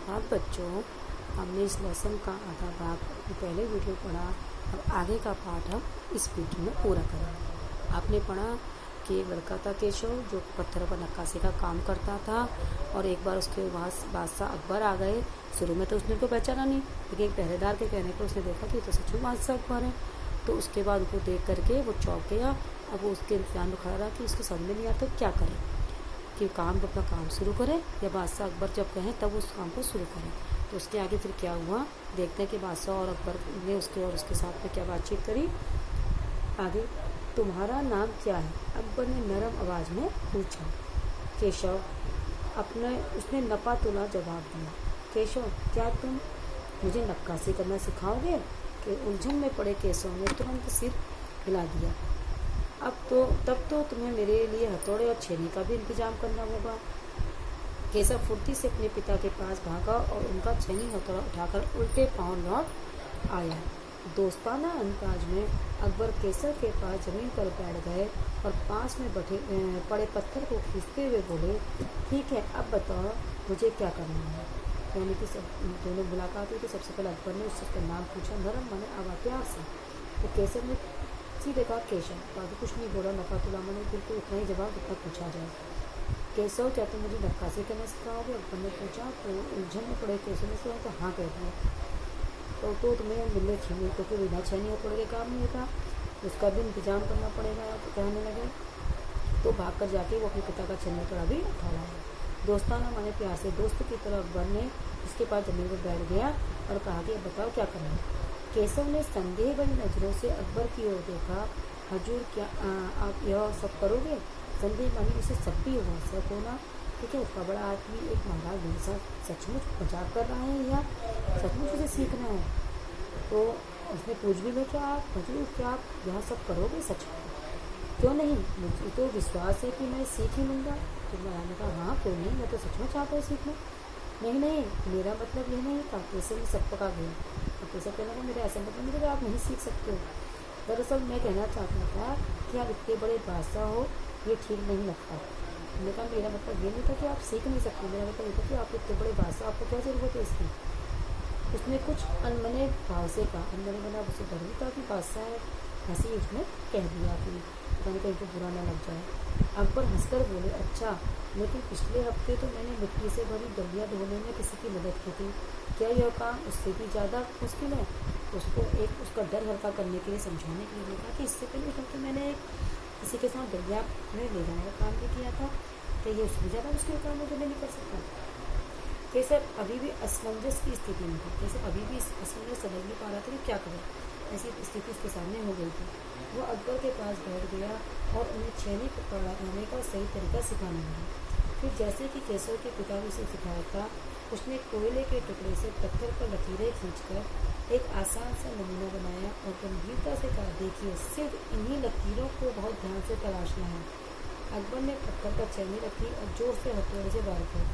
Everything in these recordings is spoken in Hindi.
सुप्रभात बच्चों। हमने इस लेसन का आधा भाग पहले वीडियो पढ़ा। अब आगे का पाठ हम इस वीडियो में पूरा करेंगे। आपने पढ़ा कि एक लड़का था केशव जो पत्थरों पर नक्काशी का काम करता था और एक बार उसके पास बादशाह अकबर आ गए। शुरू में तो उसने उनको पहचाना नहीं, लेकिन एक पहरेदार के कहने पर उसने देखा कि तो सच में बादशाह अकबर है। तो उसके बाद उनको देख करके वो चौंक गया। अब वो उसके इंतजार में खड़ा रहा कि उसको समझ में नहीं आता क्या करे, कि काम अपना काम शुरू करे या बादशाह अकबर जब कहें तब उस काम को शुरू करें। तो उसके आगे फिर क्या हुआ देखते हैं कि बादशाह और अकबर ने उसके और उसके साथ में क्या बातचीत करी। आगे, तुम्हारा नाम क्या है? अकबर ने नरम आवाज़ में पूछा। केशव उसने नपा तुला जवाब दिया। केशव, क्या तुम मुझे नक्काशी करना सिखाओगे? कि उलझन में पड़े केशव ने तुरंत सिर हिला दिया। तब तो तुम्हें मेरे लिए हथौड़े और छेनी का भी इंतजाम करना होगा। केशव फुर्ती से अपने पिता के पास भागा और उनका छेनी हथौड़ा उठाकर उल्टे पांव लौट आया। दोस्ताना अंदाज में अकबर केशव के पास जमीन पर बैठ गए और पास में पड़े पत्थर को खींचते हुए बोले, ठीक है, अब बताओ मुझे क्या करना है। यानी कि सब दोनों मुलाकात हुई तो सबसे पहले अकबर ने उसका नाम पूछा नरम मने आवाज़ प्यार से। तो केशव ने सीधे कहा केशव। बाकी कुछ नहीं बोला, नफा तुला मैंने बिल्कुल उतना ही जवाब जितना पूछा जाए। केशव, क्या तुम मुझे नक्काशी करना सिखाओगे? अकबर ने पूछा। तो उलझन में पड़े केशव ने सोचा तो हाँ कह दिया। तो तुम्हें मिलने छेनी क्योंकि बिना छेनी हथौड़े के काम नहीं होता, उसका भी इंतजाम करना पड़ेगा। तो कहने लगे तो भाग कर जाके वो अपने पिता का छेनी हथौड़ा भी उठा लाया। दोस्ताना माने प्यार से दोस्त की तरह अकबर ने उसके पास जमीन पर बैठ गया और कहा कि अब बताओ क्या करना है। केशव ने संदेह भरी नजरों से अकबर की ओर देखा। हजूर, क्या आप यह सब करोगे? संदेह मानी उसे सब भी हुआ सब होना। ठीक है, उसका बड़ा आदमी एक महाराज मेरे साथ सचमुच मजाक कर रहा है या सचमुच उसे सीखना है? तो उसने पूछ भी मैं क्या हजूर, क्या आप यह सब करोगे? सच में क्यों नहीं, मुझे तो विश्वास है कि मैं सीख ही लूँगा। तो मैंने कहा हाँ क्यों नहीं, मैं तो सच में चाहता हूँ सीखना। नहीं, मेरा मतलब यह नहीं था। केशव ने सब पका गया। तो केशव कहने लगा मेरा ऐसा मतलब नहीं कि आप नहीं सीख सकते हो। दरअसल मैं कहना चाहता था कि आप इतने बड़े बादशाह हो, ये ठीक नहीं लगता। मैंने कहा मेरा मतलब ये नहीं था कि आप सीख नहीं सकते, मेरा मतलब ये था कि आप इतने बड़े बादशाह, आपको क्या ज़रूरत है इसकी। उसने कुछ अनमने भाव से कहा। अनमने बना उसे डर भी था कि बादशाह है, ऐसे ही उसने कह दिया कि कहीं कहीं को बुरा ना लग जाए। अकबर हंसकर बोले, अच्छा, लेकिन पिछले हफ्ते तो मैंने मिट्टी से भरी डलियाँ धोने में किसी की मदद की थी, क्या यह काम उससे भी ज़्यादा मुश्किल है? उसका डर हल्का करने के लिए समझाने के लिए कहा कि इससे पहले क्योंकि मैंने किसी के साथ डलिया में ले जाने का काम भी किया था, तो ये उससे ज़्यादा मुश्किल काम है जो मैं नहीं कर सकता। केशव अभी भी असमंजस की स्थिति में था। केशव अभी भी असमंजस समझ नहीं पा रहा था कि क्या करें। ऐसी स्थिति उसके सामने हो गई थी। वो अकबर के पास बैठ गया और उन्हें छेनी पकड़ाने का सही तरीका सिखाने लगा। फिर जैसे कि केशव के पिता ने उसे सिखाया था, उसने कोयले के टुकड़े से पत्थर पर लकीरें खींचकर एक आसान सा नमूना बनाया और गंभीरता से कहा, देखिए, सिर्फ इन्हीं लकीरों को बहुत ध्यान से तलाशना है। अकबर ने पत्थर पर छेनी रखी और जोर से हथौड़े से वार किया,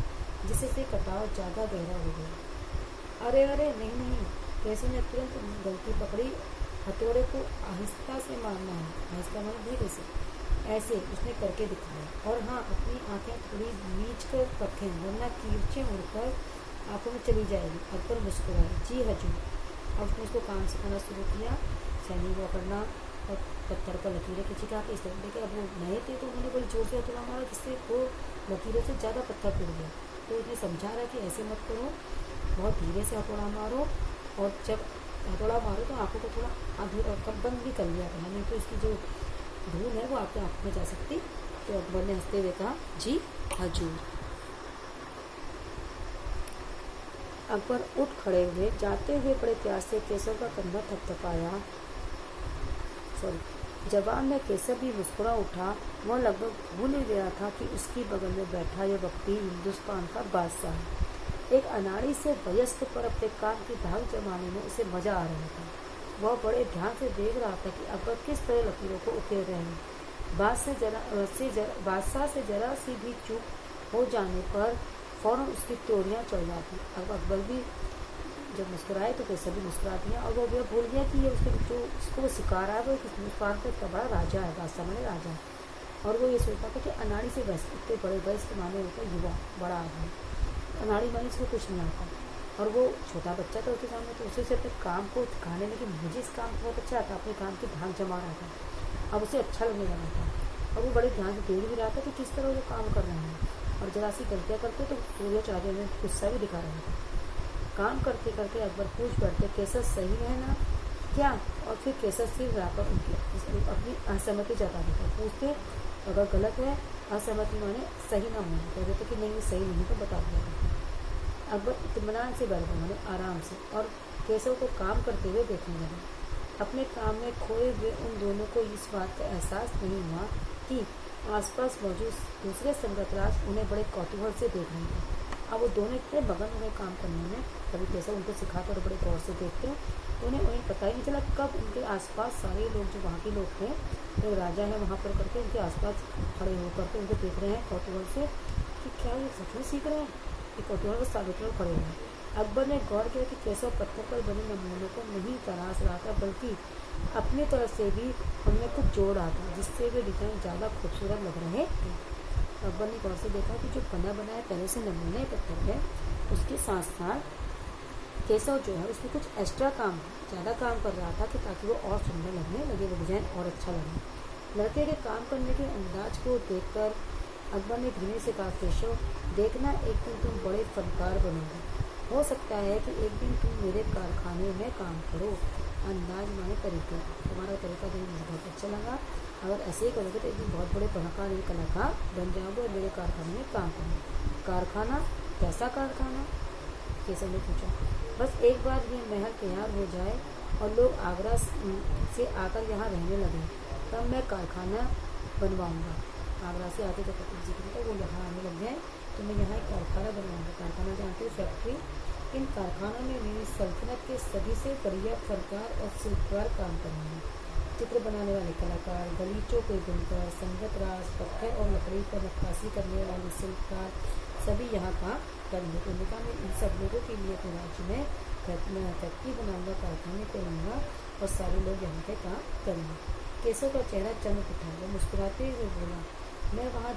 जिससे कटाव ज़्यादा गहरा हो गया। अरे नहीं, केशव ने तुरंत गलती पकड़ी। हथौड़े को आहिस्ता से मारना है, आहिस्ता मारना धीरे से, ऐसे उसने करके दिखाया। और हाँ, अपनी आंखें थोड़ी नीच कर रखें वरना कीर्चें उड़कर आंखों में चली जाएगी। अकबर मुस्कुराए, जी हजूर। अब उसने उसको काम सिखाना शुरू किया, छेनी वो करना और पत्थर पर लकीरें खींची। कहा कि इस तरह के अब वो नए थे तो उन्होंने बड़ी जोर से हथौड़ा मारा जिससे वो लकीरों से ज़्यादा पत्थर टूट गया। तो उसने समझा रहा कि ऐसे मत करो, बहुत धीरे से हथौड़ा मारो, और जब हथौड़ा मारो तो आंखों को थोड़ा बंद भी कर लिया करना, नहीं तो इसकी जो धूल है वो आपके आंखों में जा सकती। तो अकबर ने हंसते हुए कहा, जी हजूर। अकबर उठ खड़े हुए, जाते हुए बड़े प्यार से केशव का कंधा थपथपाया। जवाब में केशव भी मुस्कुरा उठा। वह लगभग भूल ही गया था कि उसकी बगल में बैठा यह व्यक्ति हिंदुस्तान का बादशाह है। एक अनाड़ी से वयस्क पर अपने काम की धाक जमाने में उसे मजा आ रहा था। वह बड़े ध्यान से देख रहा था कि अकबर किस तरह लकीरों को उकेर रहे हैं। बादशाह से जरा सी भी चूक हो जाने पर फौरन उसकी त्योरियां चढ़ जाती। अब अकबर भी जब मुस्कुराए तो केशव भी मुस्कुरा दिया और वो भूल गया कि ये उसको वो सिखा रहा है वो मुस्कुरा का इतना बड़ा राजा है, बादशाह माने राजा है। और वो ये सोचता था कि अनाड़ी से वयस्क, इतने बड़े वयस्क माने होता युवा, बड़ा आदमी, अनाड़ी माने इसको कुछ नहीं आता। और वो छोटा बच्चा था उसके सामने, तो उसे अपने काम को दिखाने लगी, मुझे इस काम को बहुत अच्छा आता, अपने काम की धाक जमा रहा था, अब उसे अच्छा लगने लगा था। और वो बड़े ध्यान से देख भी रहा था कि किस तरह वो काम कर रहे हैं, और जरा सी गलतियाँ करते तो सूर्य चढ़ाने में गुस्सा भी दिखा रहा था। काम करते करते अकबर पूछ बैठते, केसर सही है ना क्या? और फिर केसर सिर हिलाकर उनकी अपनी असहमति जता देता। पूछते अगर गलत है, असहमति माने सही ना होना, कह देते कि नहीं ये सही नहीं, तो बता दिया था। अकबर इत्मीनान से बैठ गए, माने आराम से, और केसर को काम करते हुए देखने लगे। अपने काम में खोए हुए उन दोनों को इस बात का एहसास नहीं हुआ कि आसपास मौजूद दूसरे संगतराज उन्हें बड़े कौतूहल से देख रहे थे। अब वो दोनों इतने मगन हुए काम करने में, कभी केसर उनको सिखाकर बड़े गौर से देखते, तो उन्हें पता ही नहीं चला कब उनके आसपास सारे लोग जो वहाँ के लोग थे, जो राजा है वहाँ पर करके उनके आसपास खड़े होकर के उनको देख रहे हैं कौतूहल से कि क्या ये सच में सीख रहे हैं, ये कौतूहल को साबित में खड़े हुए। अकबर ने गौर किया कि केसर पत्थर पर बने नमूनों को नहीं तराश रहा था, बल्कि अपनी तरफ से भी उनमें कुछ जोड़ रहा था, जिससे वे डिजाइन ज़्यादा खूबसूरत लग रहे थे। अकबर ने गौर से देखा कि जो बना बनाया पहले से नमूने पत्थर है, उसके साथ साथ केसर जो है उसमें कुछ एक्स्ट्रा काम, ज़्यादा काम कर रहा था कि ताकि वो और सुंदर लगने लगे, वो डिज़ाइन और अच्छा लगे। लड़के के काम करने के अंदाज को देखकर अकबर ने धीरे से कहा, केशव देखना, एक दिन तुम बड़े फनकार बनोगे। हो सकता है कि एक दिन तुम मेरे कारखाने में काम करो। अंदाज माने तरीका, तुम्हारा तरीका देखने मुझे बहुत अच्छा लगा। अगर ऐसे ही करोगे तो एक दिन बहुत बड़े फनकार कलाकार बन जाओगे और मेरे कारखाने में काम करोगे। कारखाना? कैसा कारखाना? केसर ने पूछा। बस एक बार ये महल तैयार हो जाए और लोग आगरा से आकर यहाँ रहने लगे, तब मैं कारखाना बनवाऊँगा। आगरा से आके जब पति जी को वो यहाँ आने लग जाए तो मैं यहाँ एक कारखाना बनवाऊँगा। कारखाना जानते हो, फैक्ट्री। इन कारखानों में मेरी सल्तनत के सभी से बढ़िया फनकार और शिल्पकार काम करेंगे। चित्र बनाने वाले कलाकार, गलीचों के बुनकर, संगत राज, पत्थर और लकड़ी पर नक्काशी करने वाले शिल्पकार सभी यहाँ काम करेंगे। तो उन्होंने कहा मैं इन सब लोगों के लिए अपने राज्य में फैक्ट्री बनाऊंगा, कारखाने खोलूँगा और सारे लोग यहाँ पे काम करेंगे। केसव का चेहरा चमक उठा, वो मुस्कुराते हुए बोला, मैं वहाँ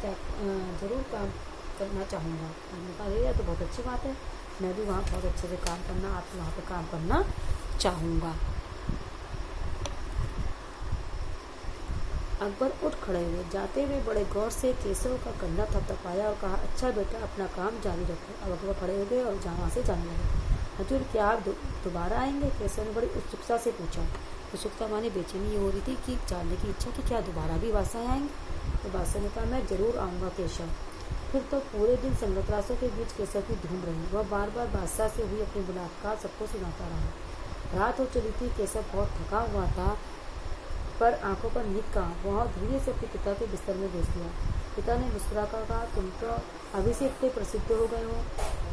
जरूर काम करना चाहूँगा। उन्होंने कहा ये तो बहुत अच्छी बात है, मैं भी वहाँ बहुत अच्छे से काम करना, आपके वहाँ पे काम करना चाहूँगा। अकबर उठ खड़े हुए, जाते हुए बड़े गौर से केसव का कंधा थपथपाया और कहा, अच्छा बेटा अपना काम जारी रखो। अब अकबर खड़े हो गए और वहाँ से जाने लगे। हजूर क्या आप दोबारा आएंगे? केसव ने बड़ी उत्सुकता से पूछा। उत्सुकता माने बेचैनी हो रही थी कि जानने की इच्छा कि क्या दोबारा भी बादशाह आएंगे। तो बादशाह ने कहा, मैं जरूर आऊँगा केशव। फिर तो पूरे दिन संगतरासों के बीच केसव की धूम रही। वह बार बार बादशाह से हुई अपनी मुलाकात सबको सुनाता रहा। रात हो चली थी, केसव बहुत थका हुआ था, पर आंखों पर नींद कहाँ। वह धीरे से अपने पिता के बिस्तर में भेज दिया। पिता ने मुस्कुरा कर कहा, तुम तो अभी से इतने प्रसिद्ध हो गए हो।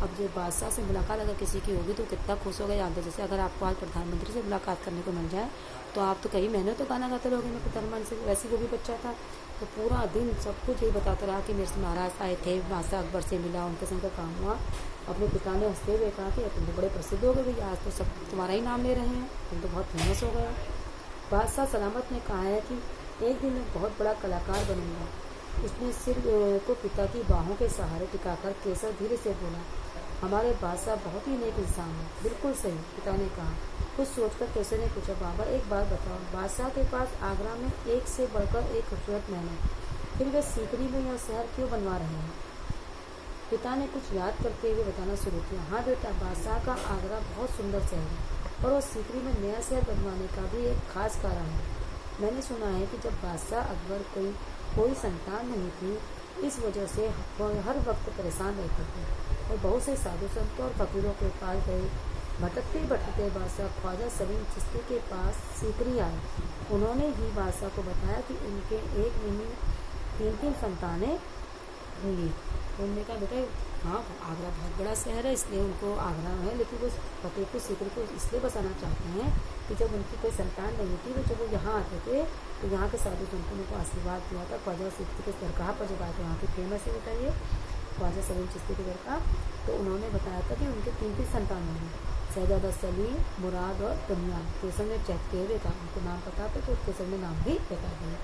अब जो बादशाह से मुलाकात अगर किसी की होगी तो कितना खुश हो गए जानते। जैसे अगर आपको आज प्रधानमंत्री से मुलाकात करने को मिल जाए तो आप तो कई महीने तो गाना गाते रहोगे मैं प्रधानमंत्री से। वैसे वो भी बच्चा था तो पूरा दिन सब कुछ यही बताता रहा कि मेरे से महाराज आए थे, बादशाह अकबर से मिला, उनके संग का काम हुआ। अपने पिता ने हंसते हुए कहा कि तुम तो बड़े प्रसिद्ध हो गए भैया, आज तो सब तुम्हारा ही नाम ले रहे हैं, तुम तो बहुत फेमस हो गए। बादशाह सलामत ने कहा है कि एक दिन मैं बहुत बड़ा कलाकार बनूंगा। उसने सिर को पिता की बाहों के सहारे टिकाकर केसर धीरे से बोला, हमारे बादशाह बहुत ही नेक इंसान है। बिल्कुल सही, पिता ने कहा। कुछ सोचकर केसर ने पूछा, बाबा एक बात बताओ, बादशाह के पास आगरा में एक से बढ़कर एक खूबसूरत महल है, फिर वे सीकरी में यह शहर क्यों बनवा रहे हैं? पिता ने कुछ याद करते हुए बताना शुरू किया, हाँ बेटा, बादशाह का आगरा बहुत सुंदर शहर है, और वो सीकरी में नया शहर बनवाने का भी एक खास कारण है। मैंने सुना है कि जब बादशाह अकबर कोई संतान नहीं थी, इस वजह से वह हर वक्त परेशान रहते थे और बहुत से साधु संतों और फकीरों के पास गए। भटकते भटकते बादशाह ख्वाजा सलीम चिश्ती के पास सीकरी आए। उन्होंने ही बादशाह को बताया कि उनके एक नहीं 3 संतानें होंगी। उन्होंने कहा, बेटा हाँ आगरा बहुत बड़ा शहर है, इसलिए उनको आगरा है, लेकिन वो फतेहपुर सीकरी को इसलिए बसाना चाहते हैं कि जब उनकी कोई संतान नहीं थी तो जब वो यहाँ आते थे तो यहाँ के साधु संतों ने उनको आशीर्वाद दिया था। ख्वाजा चिश्ती के दरगाह पर जब आए थे, वहाँ की फेमस है बताइए ख्वाजा सलीम चिश्ती के दरगाह, तो उन्होंने बताया था कि उनके 3 संतान होंगे, शहजादा सलीम, मुराद और दुनिया। केसर ने चेक किए हुए कहा, उनको नाम पता था तो केसर ने नाम भी बता दिया।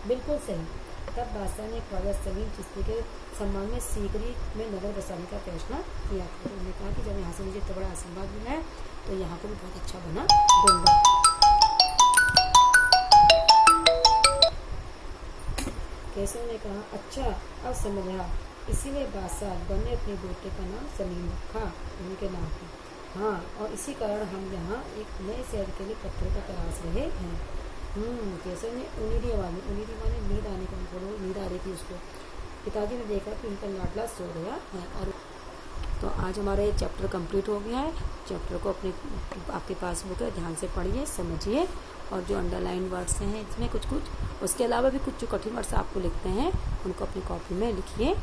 बिल्कुल सही। तब बादशाह ने ख्वाजा सलीम चिश्ती के सम्मान में सीकरी में नगर बसाने का फैसला किया। तो उन्होंने कहा कि जब यहाँ से मुझे इतना बड़ा आशीर्वाद मिला है तो यहाँ को भी बहुत अच्छा बना दूंगा। केशव ने कहा, अच्छा अब समझ आया, इसीलिए बादशाह अकबर ने अपने बेटे का नाम सलीम रखा, उनके नाम पर। हाँ, और इसी कारण हम यहाँ एक नए शहर के लिए पत्थरों का तराश रहे हैं। केशव ने उनीदी आवाज़ में, उनीदी माने नींद आने का, थोड़ा नींद आ रही थी उसको। पिताजी ने देखा कि उनका लाडला सो गया है। और तो आज हमारा ये चैप्टर कंप्लीट हो गया है। चैप्टर को अपने आपके पास बुक है, ध्यान से पढ़िए, समझिए, और जो अंडरलाइन वर्ड्स हैं इसमें कुछ कुछ, उसके अलावा भी कुछ जो कठिन वर्ड्स आपको लिखते हैं उनको अपनी कॉपी में लिखिए।